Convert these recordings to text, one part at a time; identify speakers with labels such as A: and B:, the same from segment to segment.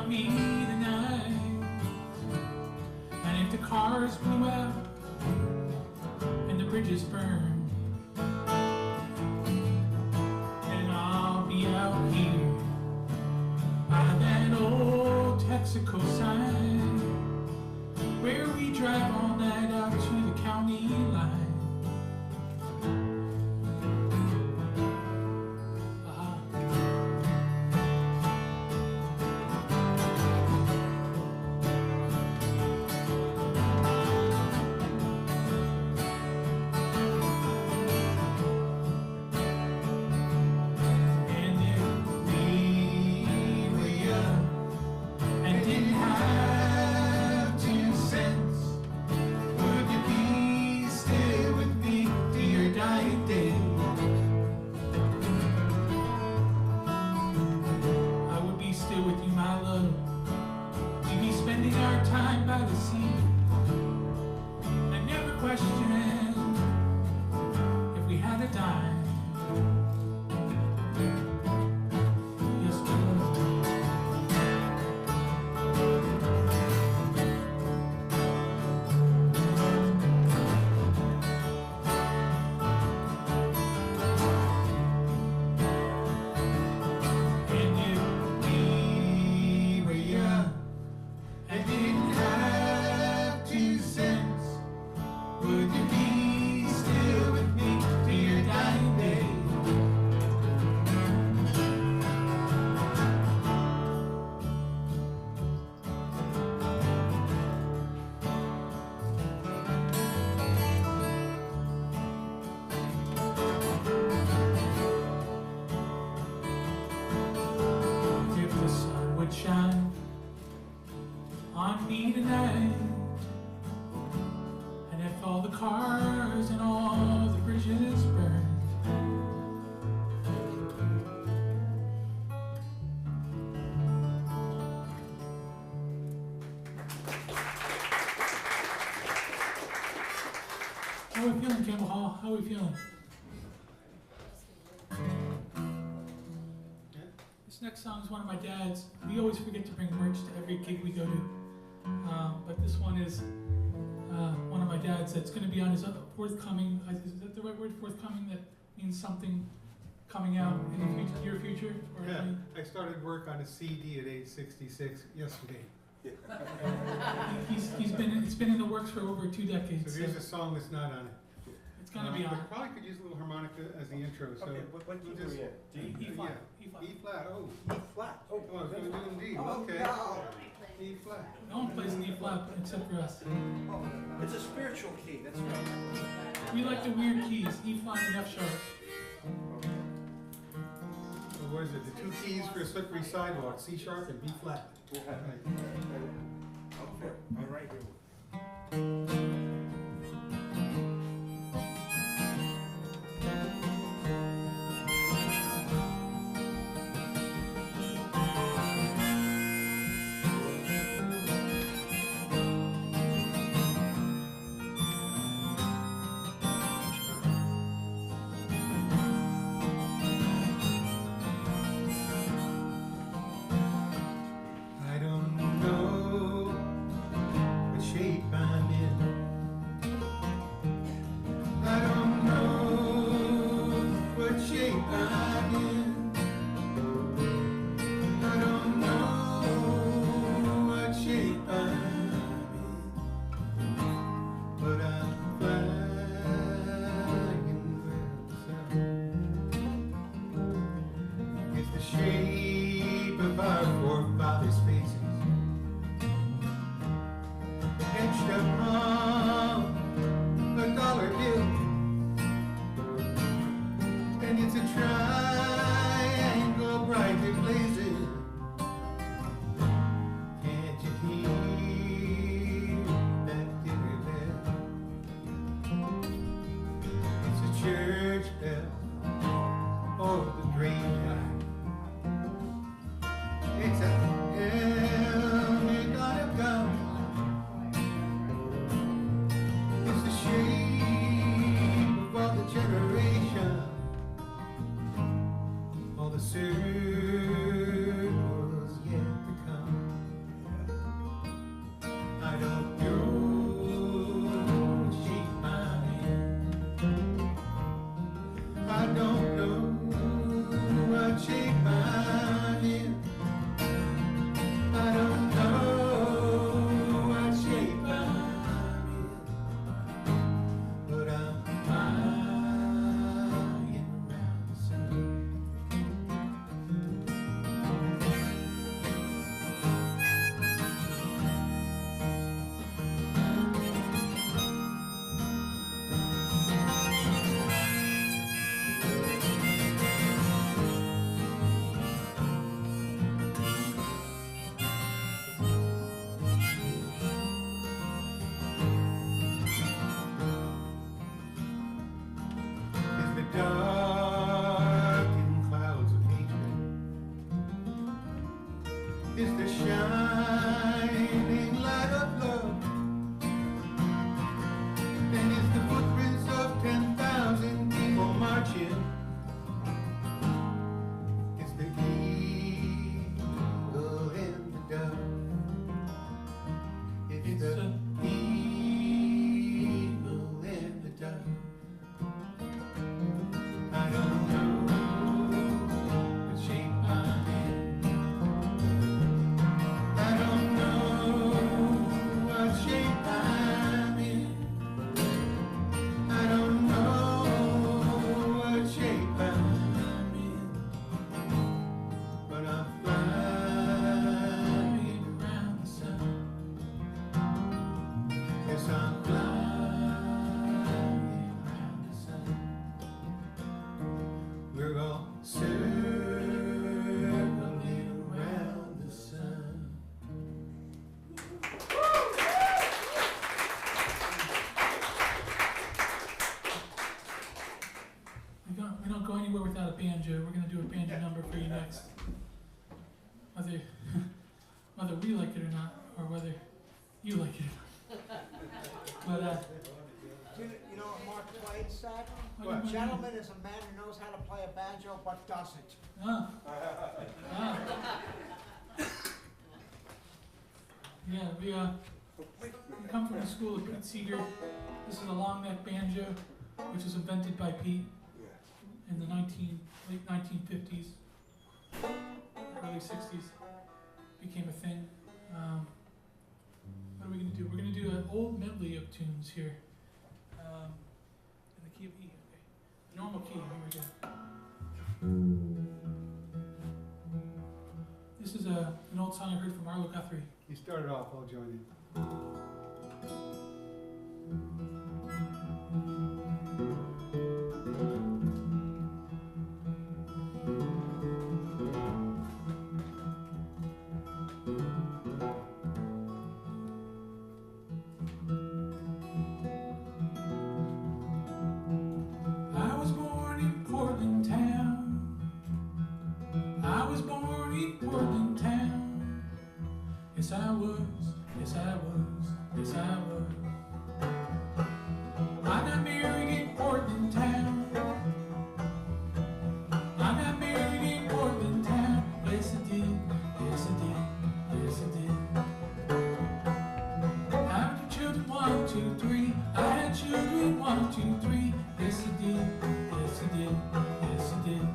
A: me tonight. And if the cars blew out and the bridges burned, then I'll be out here by that old Texaco sign, where we drive all night out to the county line. How are we feeling, Campbell Hall? How are we feeling? This next song is one of my dad's. We always forget to bring merch to every gig we go to. But this one is one of my dad's that's going to be on his forthcoming, is that the right word, forthcoming? That means something coming out in the future, your future? Or
B: yeah, I started work on a CD at age 66 yesterday.
A: It's been in the works for over 2 decades.
B: So here's a song that's not on it.
A: It's gonna be on.
B: I probably could use a little harmonica as the intro. So
C: okay, what key are we in?
A: E flat.
B: E flat. Oh.
C: E flat.
B: Oh, I was going to do in D.
C: Oh,
B: Okay.
C: no.
B: E flat.
A: No one plays an E flat except for us.
C: Oh, it's a spiritual key. That's right.
A: We like the weird keys: E flat and F sharp.
B: So what is it? The 2 keys for a slippery sidewalk: C sharp and B flat.
C: Okay. All right here.
B: Circles yet to come. is the shining light of love, and it's the footprints of 10,000 people marching. It's the eagle and the dove. It's the eagle and the dove. I don't know what shape I'm in. I don't know what shape I'm in. I don't know what shape I'm in. But I'm flying around the sun. Yes, I'm flying around the sun. We're all circling around the sun.
A: We don't go anywhere without a banjo. We're going to do a banjo number for you next. Whether we like it or not, or whether you like it or not. But,
C: You know what Mark Twain said?
A: what
C: A
A: do you
C: gentleman is a man who knows how to play a banjo but doesn't.
A: Ah. Ah. Yeah, we come from the school of Pete Seeger. This is a long neck banjo, which was invented by Pete in the late 1950s, early 60s. Became a thing. What are we going to do? We're going to do an old medley of tunes here. In the key of E. Okay. Normal key. Here we go. This is an old song I heard from Arlo Guthrie.
B: You started off, I'll join you.
A: I was born in Portland town. I was born in Portland town. Yes, I was. Yes, I was. Yes, I was. I got married in Portland town. I got married in Portland town. Yes, I did. Yes, I did. Yes, I did. I had children 1, 2, 3. I had children 1, 2, 3. Yes, I did. Yes, I did. Yes, I did.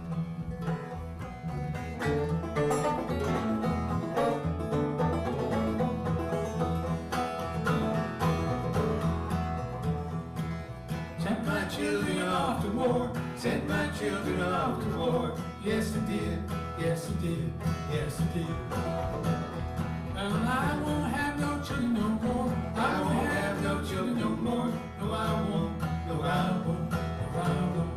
A: Sent my children off to war. Sent my children off to war. Yes, I did. Yes, I did. Yes, I did. Well, I won't have no children no more. I won't have no children no more. No, I won't. No, I won't. No, I won't.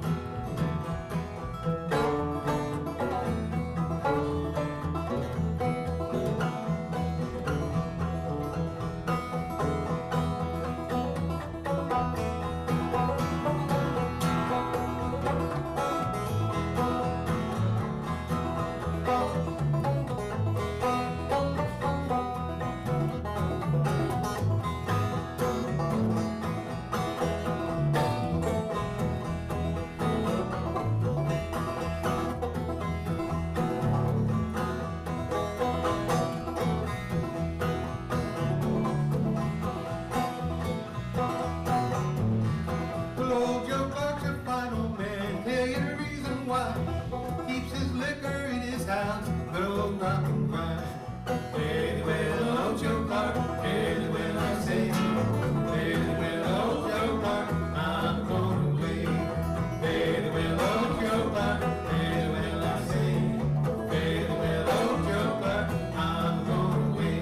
A: Well, old Joe Clark's a fine old man. Tell you the reason why. Keeps his liquor in his house. Good old rock and grind. Very well, old Joe Clark. Very well, I say. Very well, old Joe Clark. I'm going away. Very well, old Joe Clark. Very well, I say. Very well, old Joe Clark. I'm going away.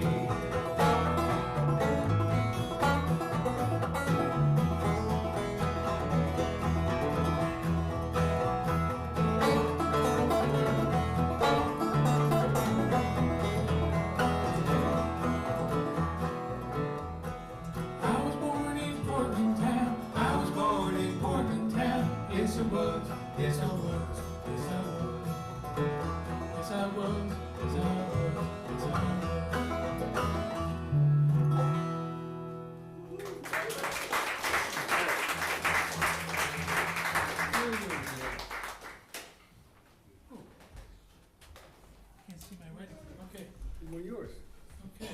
B: Well, yours.
A: Okay.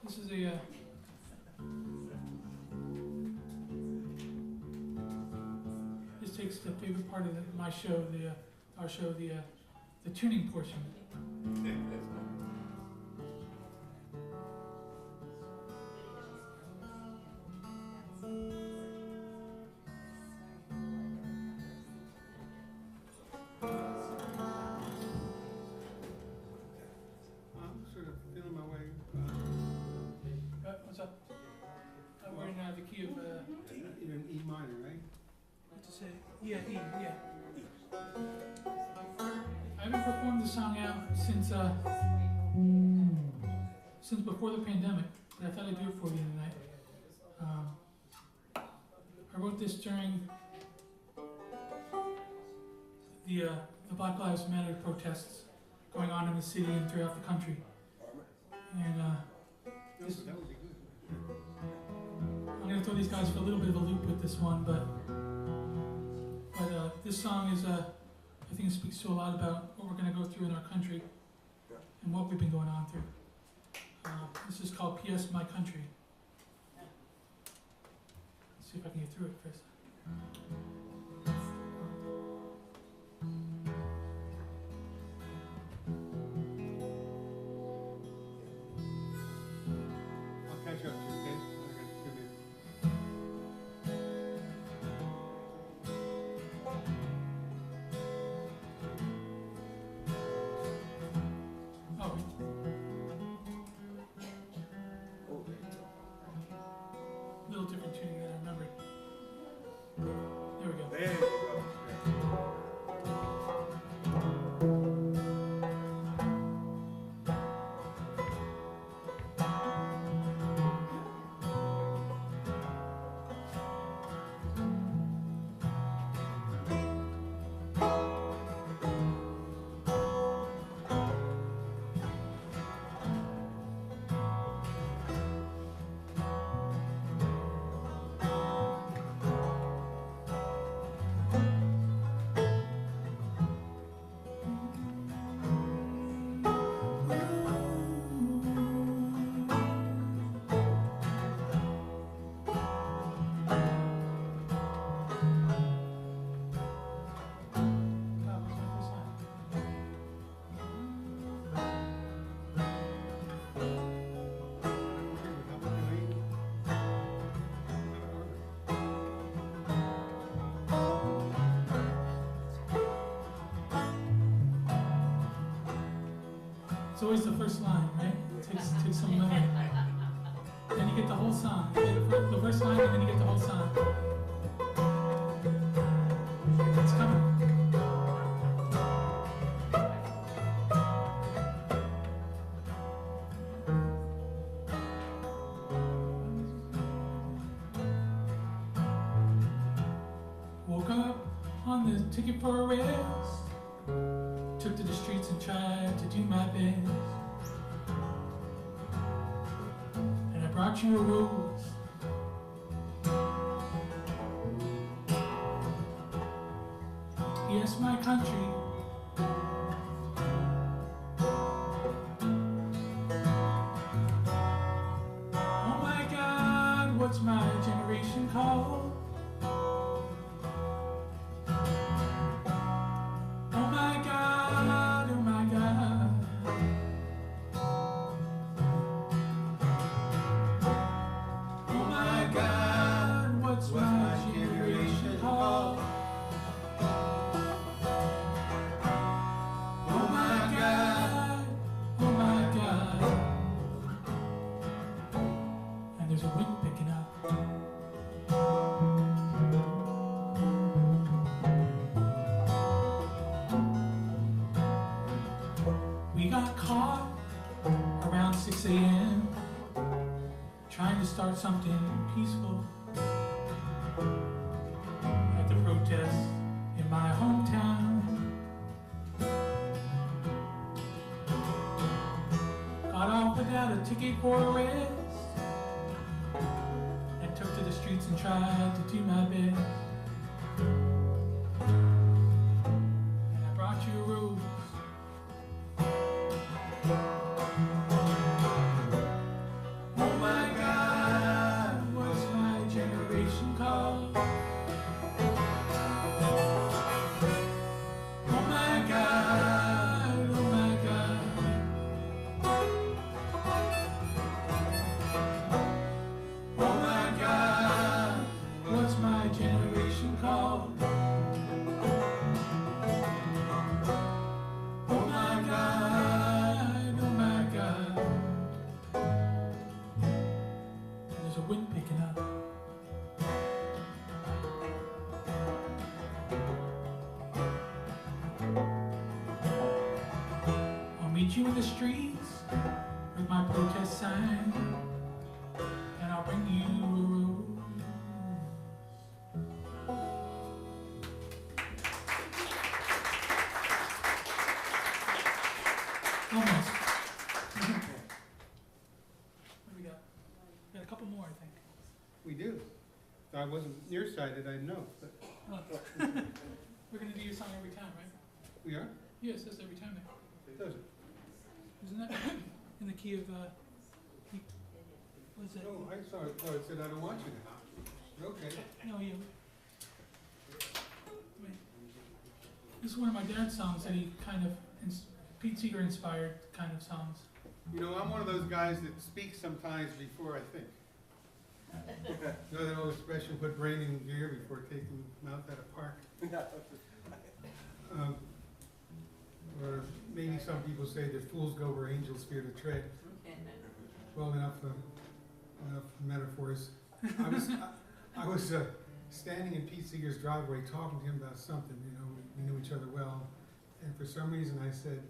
A: This is a, this takes the favorite part of my show, our show, the tuning portion.
B: I'm sort of feeling my way.
A: What's up? We're in the key of,
B: You're in E minor, right?
A: what to say? Yeah, E, yeah. I haven't performed the song out since before the pandemic, but I thought I'd do it for you tonight. I wrote this during the Black Lives Matter protests going on in the city and throughout the country. And
B: That would be good.
A: I'm going to throw these guys for a little bit of a loop with this one, but this song is, I think it speaks to a lot about what we're going to go through in our country and what we've been going on through. This is called P.S. My Country. Let's see if I can get through it first.
B: I'll catch up to you, okay? I got 2 minutes.
A: Oh, little different tuning than I remembered. There we go.
B: There you go. That was my first time. It's always the first line, right? Takes some memory. Then you get the whole song. You get the first line and then you get the whole song. It's coming. Woke up on the ticket for a rest. Took to the streets and tried to do my best. And I brought you a rose. Yes, my country. Oh my God, what's my generation called? Oh my God, oh my God. Oh my God, what's my generation called? Oh my God, oh my God. And there's a wind picking up. We got caught around 6 a.m. trying to start something peaceful at the protest in my hometown. Got off without a ticket for a rest and took to the streets and tried to do my best. And I brought you a rose.
A: meet you in the streets with my protest sign, and I'll bring you a rose. Almost. What do we got? We got a couple more, I think.
D: We do. If I wasn't nearsighted, I'd know, but
A: Oh. We're gonna do your song every time, right?
D: we are?
A: Yeah, it says every time there.
D: It doesn't.
A: Isn't that in the key of, key, what is it?
D: Oh, I saw it, oh, it said I don't want you to. Okay.
A: No, you. Wait. This is one of my dad's songs that he kind of, Pete Seeger inspired kind of songs.
D: You know, I'm one of those guys that speaks sometimes before I think. You know that old expression, put brain in gear before taking mouth out of park? Or maybe some people say that fools go where angels fear to tread. Well, enough metaphors. I was standing in Pete Seeger's driveway talking to him about something, you know, we knew each other well. And for some reason I said,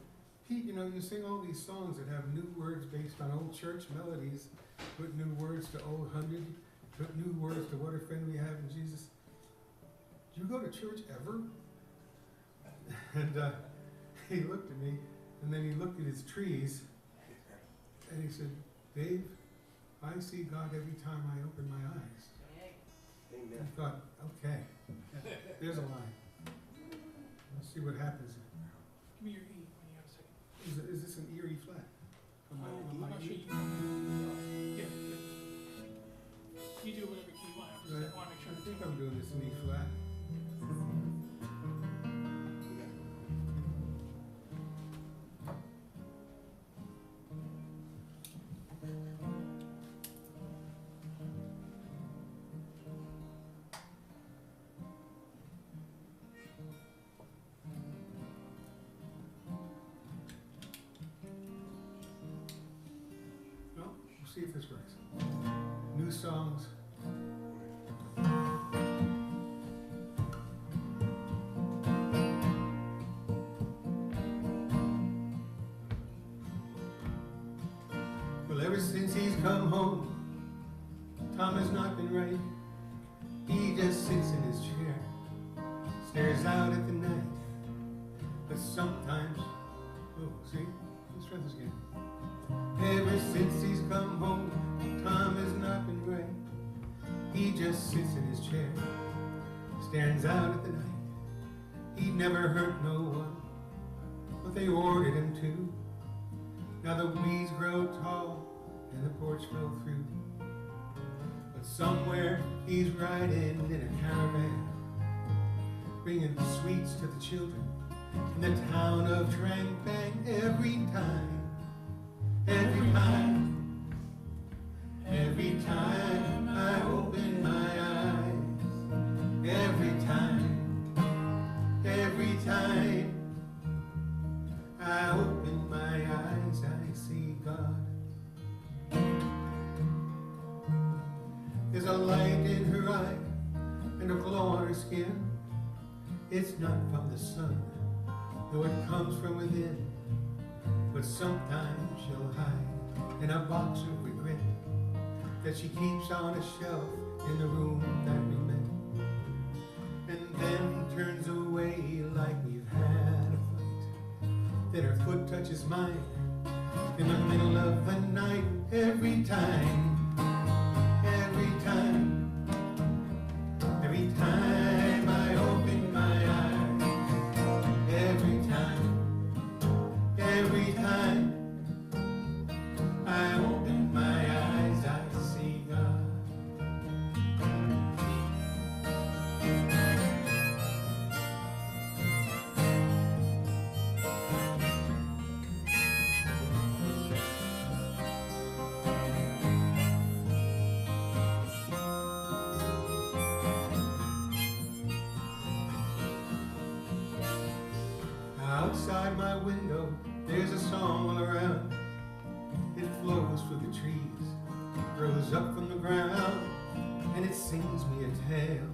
D: Pete, you know, you sing all these songs that have new words based on old church melodies, put new words to old hundred, put new words to what a friend we have in Jesus. Do you go to church ever? And he looked at me, and then he looked at his trees, and he said, Dave, I see God every time I open my eyes. I thought, okay, there's a line. Let's see what happens.
A: Give me your E when you have a second.
D: Is this an eerie flat? On my
A: I'm not sure
D: E?
A: you. Yeah, good. You do whatever key you want. I just want to make
D: I
A: sure.
D: think I'm doing this in E flat. See if this works. New songs. Well, ever since he's come home, Tom has not been right. He just sits in his chair, stares out at the night. But sometimes, oh, see, let's try this again. Ever since he's come home, Tom has not been right. He just sits in his chair, stares out at the night. He never hurt no one, but they ordered him to. Now the weeds grow tall and the porch fell through. But somewhere he's riding in a caravan, bringing sweets to the children in the town of Trang Bang every time. Every time I open my eyes, every time I open my eyes, I see God. There's a light in her eye and a glow on her skin. It's not from the sun, though it comes from within. But sometimes she'll hide in a box of regret that she keeps on a shelf in the room that we met. And then turns away like we've had a fight. Then her foot touches mine in the middle of the night. Every time I open my eyes, every time I open my eyes, I see God. Outside my window, there's a song all around. It flows through the trees, grows up from the ground, and it sings me a tale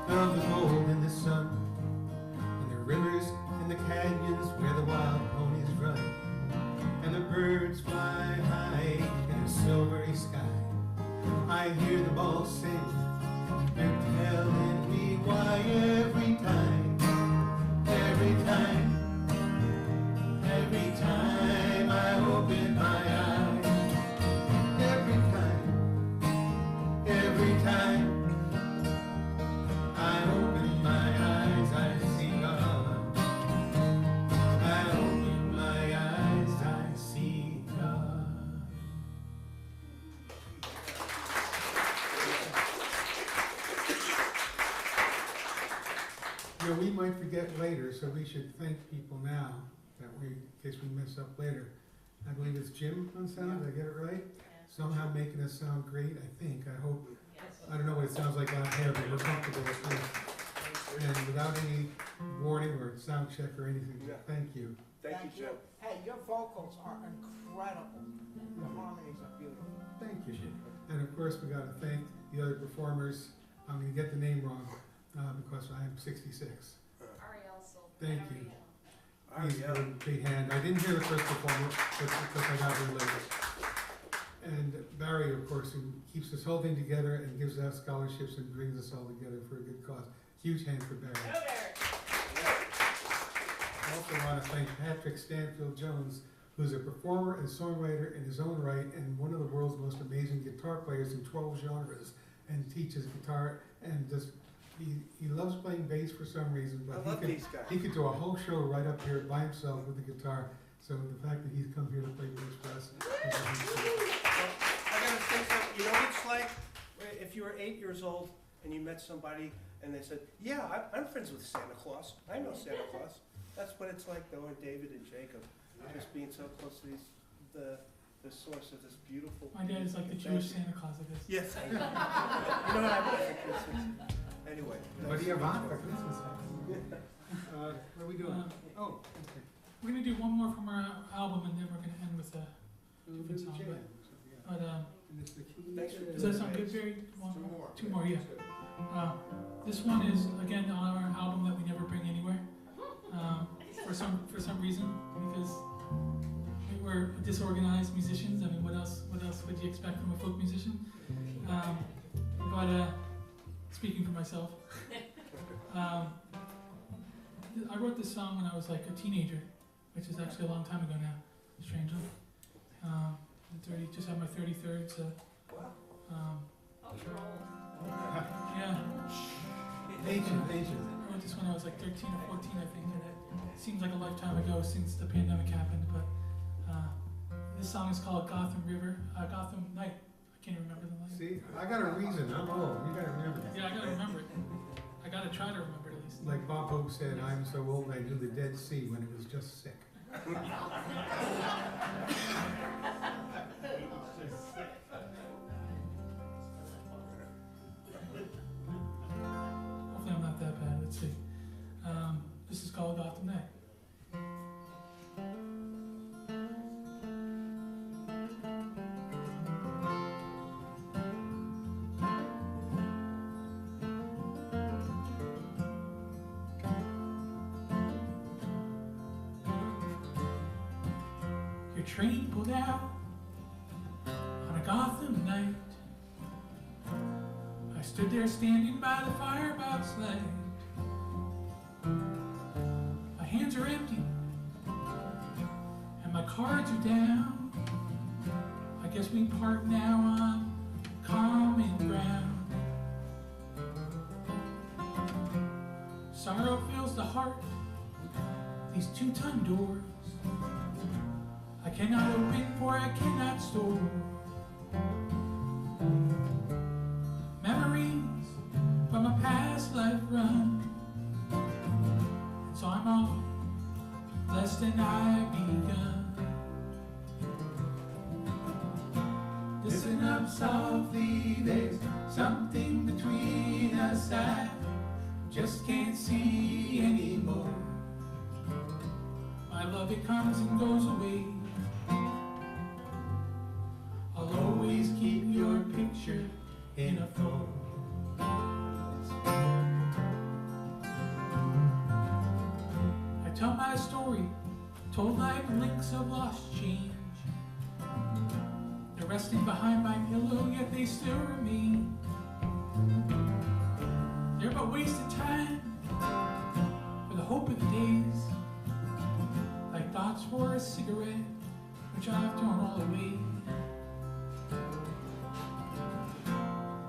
D: of the gold in the sun, and the rivers and the canyons where the wild ponies run. forget later, so we should thank people now, in case we mess up later. I believe it's Jim on sound, did I get it right? Somehow making us sound great, I think, I hope. I don't know what it sounds like out here, but we're comfortable with this. And without any warning or sound check or anything, thank you.
C: Thank you, Jim.
E: Hey, your vocals are incredible. The harmonies are beautiful.
D: Thank you. And of course, we gotta thank the other performers. I'm gonna get the name wrong, because I am 66. Thank you. Please give him a big hand. I didn't hear the first performance, but because I got here later. And Barry, of course, who keeps this whole thing together and gives out scholarships and brings us all together for a good cause. Huge hand for Barry. I also want to thank Patrick Stanfield Jones, who's a performer and songwriter in his own right and one of the world's most amazing guitar players in 12 genres, and teaches guitar and just he loves playing bass for some reason, but he could do a whole show right up here by himself with the guitar. So the fact that he's come here to play bass for us.
C: I gotta say something. You know what it's like if you were 8 years old and you met somebody and they said, "Yeah, I'm friends with Santa Claus. I know Santa Claus." That's what it's like knowing David and Jacob, just being so close to the source of this beautiful.
A: My dad is like the Jewish Santa Claus, I guess.
C: Yes. You know what I want for Christmas? Anyway.
D: What do you want for Christmas? What are we doing? Oh, okay.
A: We're gonna do one more from our album, and then we're gonna end with a different song. But does that sound good, Barry? Two more, yeah. This one is again on our album that we never bring anywhere. For some reason, because we're disorganized musicians. I mean, what else would you expect from a folk musician? But speaking for myself, I wrote this song when I was like a teenager, which is actually a long time ago now, strangely. Just had my 33rd, so. Yeah.
D: Ancient.
A: I wrote this when I was like 13 or 14, I think, and it seems like a lifetime ago since the pandemic happened, but this song is called Gotham Night. I can't remember the line.
D: See, I got a reason, I'm old, you gotta remember that.
A: Yeah, I gotta remember it. I gotta try to remember it at least.
D: Like Bob Hope said, I'm so old I knew the Dead Sea when it was just sick.
A: Hopefully I'm not that bad, let's see. This is called Gotham Night. Your train pulled out on a Gotham night. I stood there standing by the firebox light. My hands are empty and my cards are down. I guess we part now on common ground. Sorrow fills the heart, these 2-ton doors I cannot open, for I cannot store. Memories from a past life run, and so I'm off, less than I begun. Listen up softly, there's something between us I just can't see anymore. My love, it comes and goes away. I'll always keep your picture in a phone. I tell my story, told like links of lost change. They're resting behind my pillow, yet they still remain. They're but wasted time for the hope of the days, like thoughts for a cigarette, which I've thrown all away.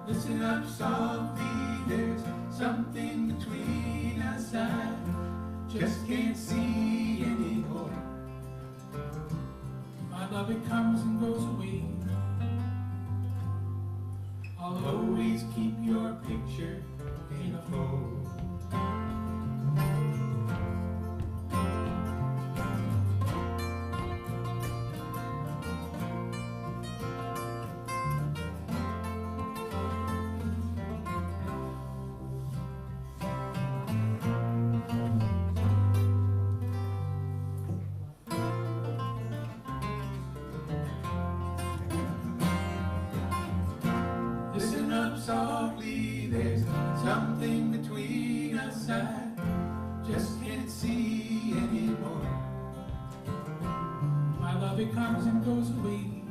A: Listen up softly, there's something between us I just can't see anymore. My love, it comes and goes away. I'll always keep your picture in a phone. love it comes and goes away.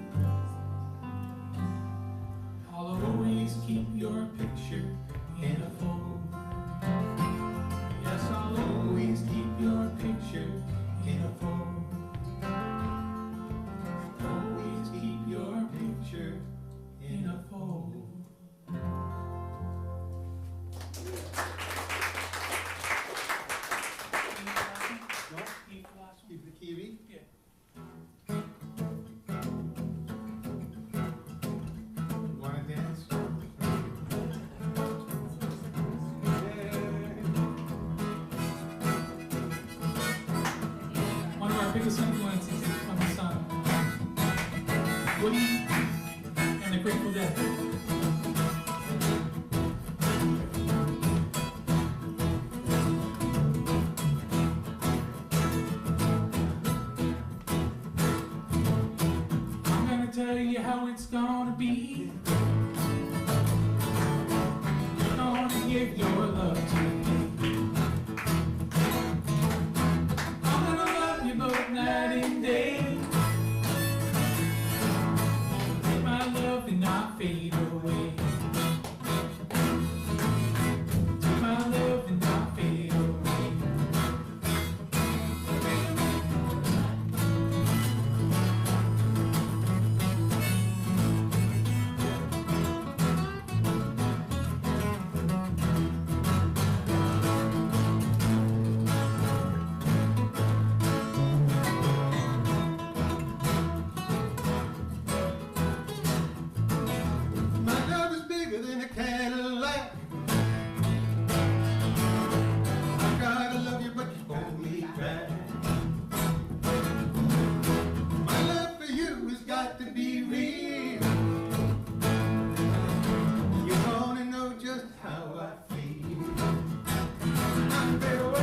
A: I'll always keep your picture in a phone. Yes, I'll always keep your picture in a phone. Always keep your picture in a phone.
D: Keep the kiwi.
A: Yeah.
D: Wanna dance?
A: One of our biggest influences is from the son, Woody and the Grateful Dead. I'm gonna tell you how it's gonna be. You're gonna give your love to me. I'm gonna love you both night and day. Let my love and not fade away. Let my love and not fade away.
D: My love is bigger than a Cadillac. I gotta love you, but you hold me back. My love for you has got to be real. You wanna know just how I feel. I'm farewell.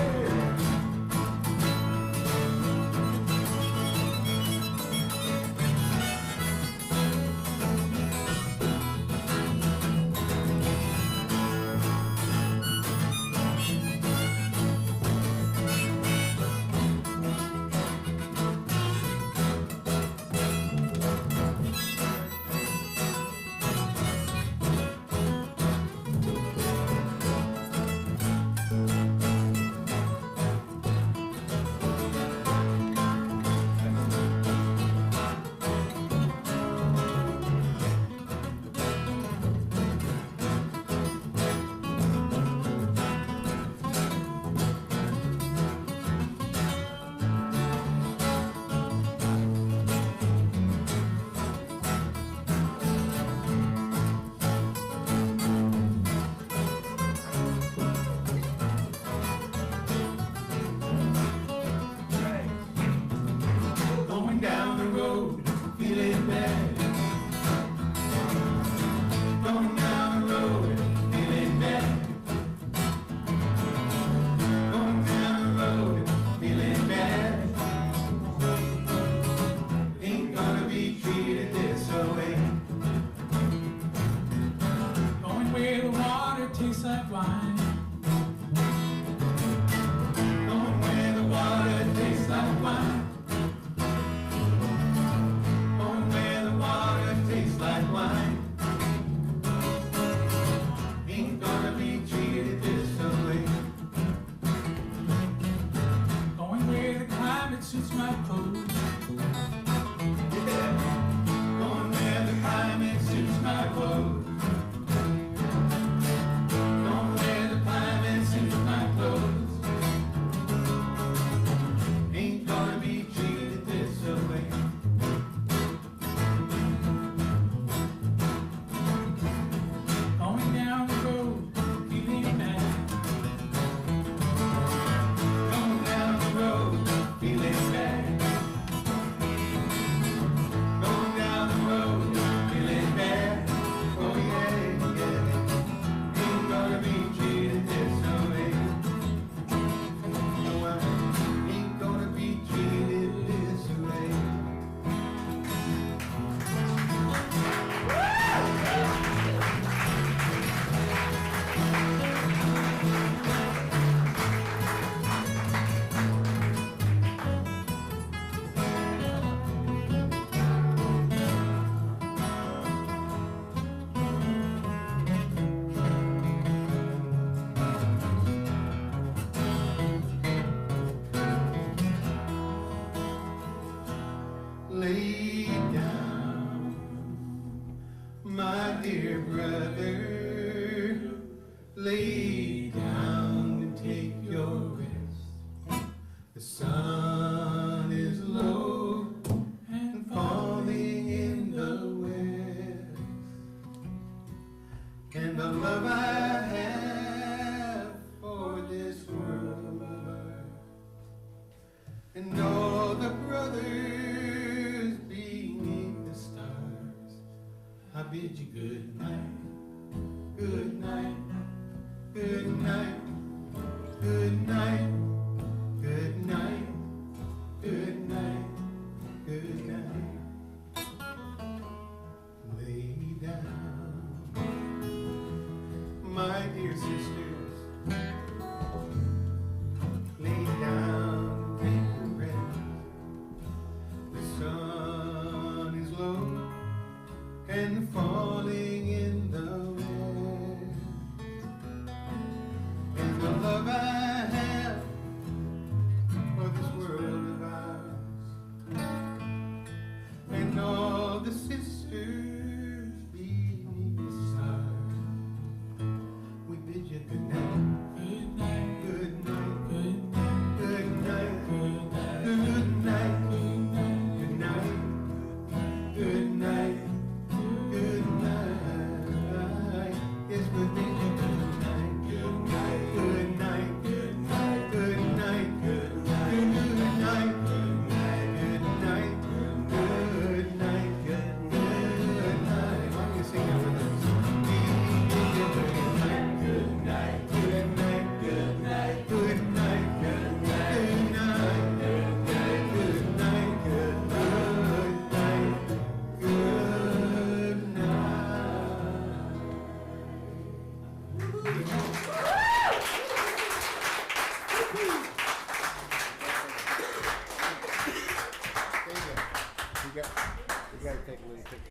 D: Going down the road, feeling bad. Going down the road, feeling bad. Going down the road, feeling bad. Ain't gonna be treated this way.
A: Going where the water tastes like wine.
D: Going where the water tastes like wine. Going where the water tastes like wine. Ain't gonna be treated this way.
A: Going where the climate suits my clothes.
D: Yeah. Going where the climate suits my clothes. Going where the climate suits my clothes. Ain't gonna be treated this way.
A: Going down the road, feeling bad.
D: Going down the road, feeling bad. lay down, my dear brother, lay down and take your rest. The sun is low and falling in the west, and the love I have for this world and all the brothers beneath the stars, I bid you good night, good night, good night, good night, good night, good night, good night. Lay down, my dear sisters, lay down, take a rest. The sun is low and falling in the west, and the love I have for this world of ours, and all the sisters beneath the stars, we bid you good night,
A: Good night,
D: good night,
A: good night,
D: good night,
A: good night,
D: good night,
A: good night,
D: good night, good night, good night. Yes, we bid you good night, good night, good night, good night, good night, good night, good night, good night, good night, good night, good night. Why don't you sing it with us? Good night, good night, good night, good night, good night, good night, good night, good night, good night, good night.
C: You gotta take a little picture.